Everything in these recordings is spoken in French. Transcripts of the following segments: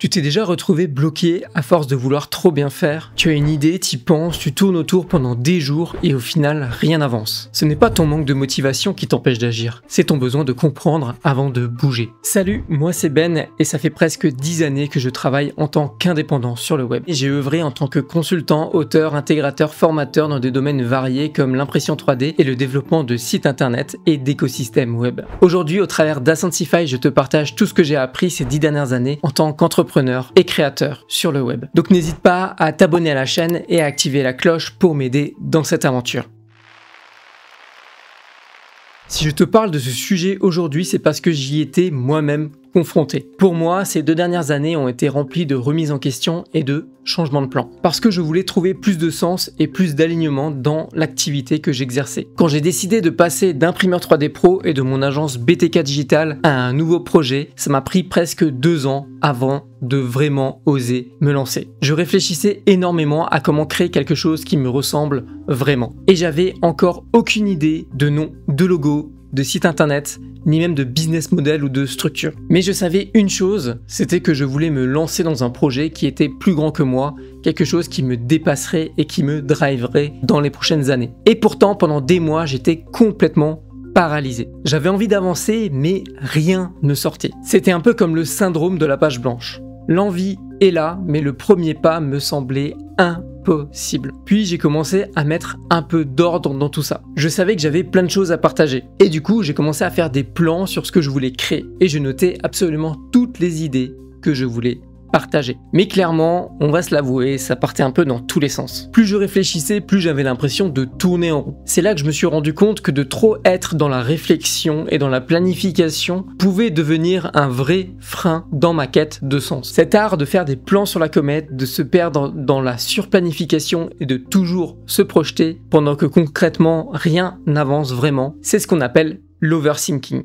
Tu t'es déjà retrouvé bloqué à force de vouloir trop bien faire? Tu as une idée, t'y penses, tu tournes autour pendant des jours et au final, rien n'avance. Ce n'est pas ton manque de motivation qui t'empêche d'agir, c'est ton besoin de comprendre avant de bouger. Salut, moi c'est Ben et ça fait presque 10 années que je travaille en tant qu'indépendant sur le web. Et j'ai œuvré en tant que consultant, auteur, intégrateur, formateur dans des domaines variés comme l'impression 3D et le développement de sites internet et d'écosystèmes web. Aujourd'hui, au travers d'Ascensify, je te partage tout ce que j'ai appris ces 10 dernières années en tant qu'entrepreneur et créateur sur le web. Donc n'hésite pas à t'abonner à la chaîne et à activer la cloche pour m'aider dans cette aventure. Si je te parle de ce sujet aujourd'hui, c'est parce que j'y étais moi-même confronté. Pour moi, ces 2 dernières années ont été remplies de remises en question et de changements de plan. Parce que je voulais trouver plus de sens et plus d'alignement dans l'activité que j'exerçais. Quand j'ai décidé de passer d'imprimeur 3D Pro et de mon agence BTK Digital à un nouveau projet, ça m'a pris presque 2 ans avant de vraiment oser me lancer. Je réfléchissais énormément à comment créer quelque chose qui me ressemble vraiment. Et j'avais encore aucune idée de nom, de logo, de site internet, ni même de business model ou de structure. Mais je savais une chose, c'était que je voulais me lancer dans un projet qui était plus grand que moi, quelque chose qui me dépasserait et qui me driverait dans les prochaines années. Et pourtant, pendant des mois, j'étais complètement paralysé. J'avais envie d'avancer, mais rien ne sortait. C'était un peu comme le syndrome de la page blanche. L'envie est là, mais le premier pas me semblait impossible. Puis j'ai commencé à mettre un peu d'ordre dans tout ça. Je savais que j'avais plein de choses à partager. Et du coup, j'ai commencé à faire des plans sur ce que je voulais créer. Et je notais absolument toutes les idées que je voulais partager. Mais clairement, on va se l'avouer, ça partait un peu dans tous les sens. Plus je réfléchissais, plus j'avais l'impression de tourner en rond. C'est là que je me suis rendu compte que de trop être dans la réflexion et dans la planification pouvait devenir un vrai frein dans ma quête de sens. Cet art de faire des plans sur la comète, de se perdre dans la surplanification et de toujours se projeter pendant que concrètement rien n'avance vraiment, c'est ce qu'on appelle l'overthinking.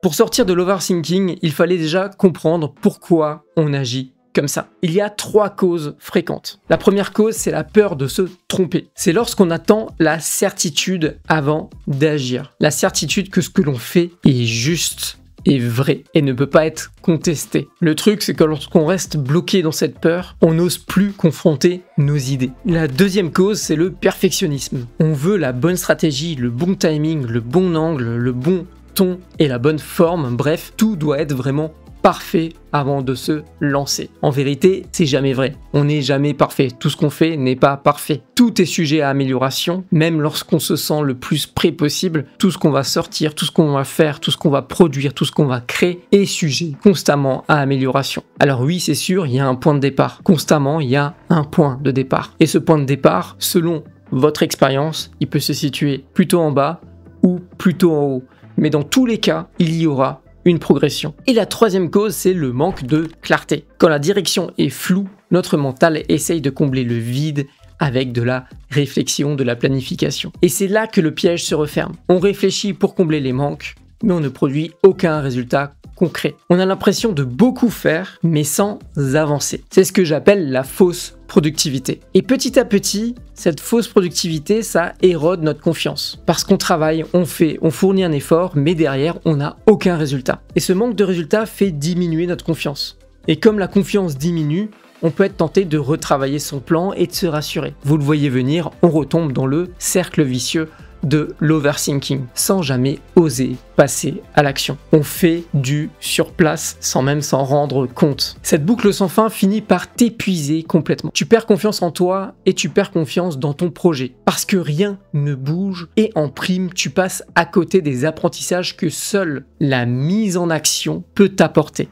Pour sortir de l'overthinking, il fallait déjà comprendre pourquoi on agit comme ça. Il y a 3 causes fréquentes. La première cause, c'est la peur de se tromper. C'est lorsqu'on attend la certitude avant d'agir. La certitude que ce que l'on fait est juste et vrai et ne peut pas être contesté. Le truc, c'est que lorsqu'on reste bloqué dans cette peur, on n'ose plus confronter nos idées. La deuxième cause, c'est le perfectionnisme. On veut la bonne stratégie, le bon timing, le bon angle, le bon ton et la bonne forme, bref, tout doit être vraiment parfait avant de se lancer. En vérité, c'est jamais vrai. On n'est jamais parfait. Tout ce qu'on fait n'est pas parfait. Tout est sujet à amélioration, même lorsqu'on se sent le plus prêt possible. Tout ce qu'on va sortir, tout ce qu'on va faire, tout ce qu'on va produire, tout ce qu'on va créer est sujet constamment à amélioration. Alors oui, c'est sûr, il y a un point de départ. Constamment, il y a un point de départ. Et ce point de départ, selon votre expérience, il peut se situer plutôt en bas ou plutôt en haut. Mais dans tous les cas, il y aura une progression. Et la troisième cause, c'est le manque de clarté. Quand la direction est floue, notre mental essaye de combler le vide avec de la réflexion, de la planification. Et c'est là que le piège se referme. On réfléchit pour combler les manques, mais on ne produit aucun résultat concret. On a l'impression de beaucoup faire, mais sans avancer. C'est ce que j'appelle la fausse productivité. Et petit à petit, cette fausse productivité, ça érode notre confiance. Parce qu'on travaille, on fait, on fournit un effort, mais derrière, on n'a aucun résultat. Et ce manque de résultat fait diminuer notre confiance. Et comme la confiance diminue, on peut être tenté de retravailler son plan et de se rassurer. Vous le voyez venir, on retombe dans le cercle vicieux de l'overthinking, sans jamais oser passer à l'action. On fait du sur place sans même s'en rendre compte. Cette boucle sans fin finit par t'épuiser complètement. Tu perds confiance en toi et tu perds confiance dans ton projet. Parce que rien ne bouge et en prime, tu passes à côté des apprentissages que seule la mise en action peut t'apporter.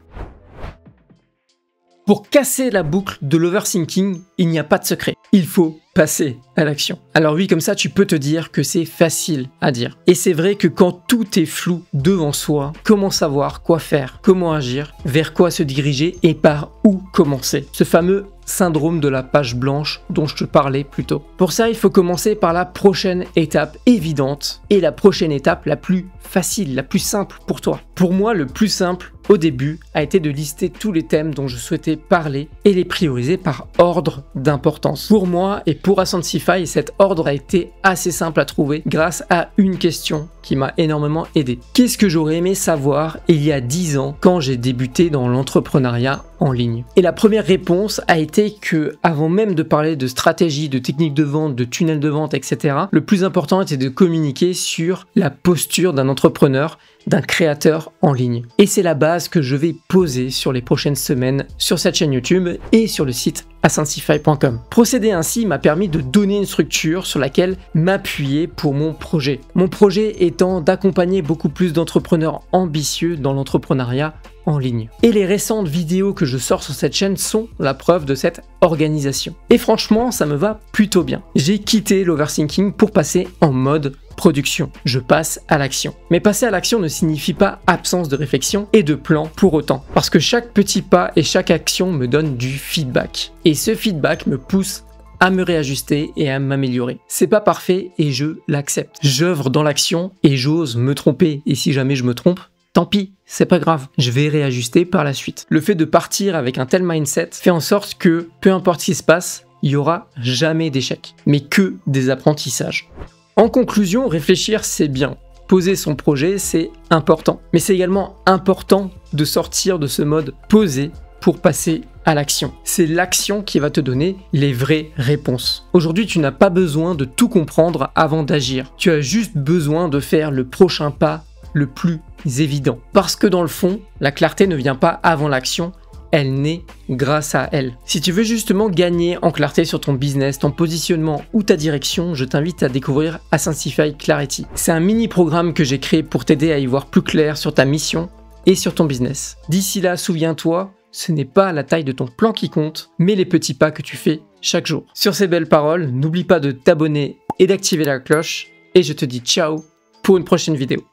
Pour casser la boucle de l'overthinking, il n'y a pas de secret. Il faut passer à l'action. Alors oui, comme ça, tu peux te dire que c'est facile à dire. Et c'est vrai que quand tout est flou devant soi, comment savoir quoi faire, comment agir, vers quoi se diriger et par où commencer? Ce fameux syndrome de la page blanche dont je te parlais plus tôt. Pour ça, il faut commencer par la prochaine étape évidente et la prochaine étape la plus facile, la plus simple pour toi. Pour moi, le plus simple, au début a été de lister tous les thèmes dont je souhaitais parler et les prioriser par ordre d'importance. Pour moi et pour Ascensify, cet ordre a été assez simple à trouver grâce à une question qui m'a énormément aidé. Qu'est-ce que j'aurais aimé savoir il y a 10 ans quand j'ai débuté dans l'entrepreneuriat en ligne? Et la première réponse a été que, avant même de parler de stratégie, de technique de vente, de tunnel de vente, etc., le plus important était de communiquer sur la posture d'un entrepreneur, d'un créateur en ligne. Et c'est la base que je vais poser sur les prochaines semaines sur cette chaîne YouTube et sur le site ascensify.com. Procéder ainsi m'a permis de donner une structure sur laquelle m'appuyer pour mon projet. Mon projet étant d'accompagner beaucoup plus d'entrepreneurs ambitieux dans l'entrepreneuriat en ligne. Et les récentes vidéos que je sors sur cette chaîne sont la preuve de cette organisation. Et franchement, ça me va plutôt bien. J'ai quitté l'overthinking pour passer en mode production. Je passe à l'action. Mais passer à l'action ne signifie pas absence de réflexion et de plan pour autant. Parce que chaque petit pas et chaque action me donne du feedback. Et ce feedback me pousse à me réajuster et à m'améliorer. C'est pas parfait et je l'accepte. J'œuvre dans l'action et j'ose me tromper. Et si jamais je me trompe, tant pis, c'est pas grave, je vais réajuster par la suite. Le fait de partir avec un tel mindset fait en sorte que, peu importe ce qui se passe, il n'y aura jamais d'échec, mais que des apprentissages. En conclusion, réfléchir c'est bien. Poser son projet c'est important. Mais c'est également important de sortir de ce mode posé pour passer à l'action. C'est l'action qui va te donner les vraies réponses. Aujourd'hui, tu n'as pas besoin de tout comprendre avant d'agir. Tu as juste besoin de faire le prochain pas le plus évident. Parce que dans le fond, la clarté ne vient pas avant l'action, elle naît grâce à elle. Si tu veux justement gagner en clarté sur ton business, ton positionnement ou ta direction, je t'invite à découvrir Ascensify Clarity. C'est un mini programme que j'ai créé pour t'aider à y voir plus clair sur ta mission et sur ton business. D'ici là, souviens-toi, ce n'est pas la taille de ton plan qui compte, mais les petits pas que tu fais chaque jour. Sur ces belles paroles, n'oublie pas de t'abonner et d'activer la cloche, et je te dis ciao pour une prochaine vidéo.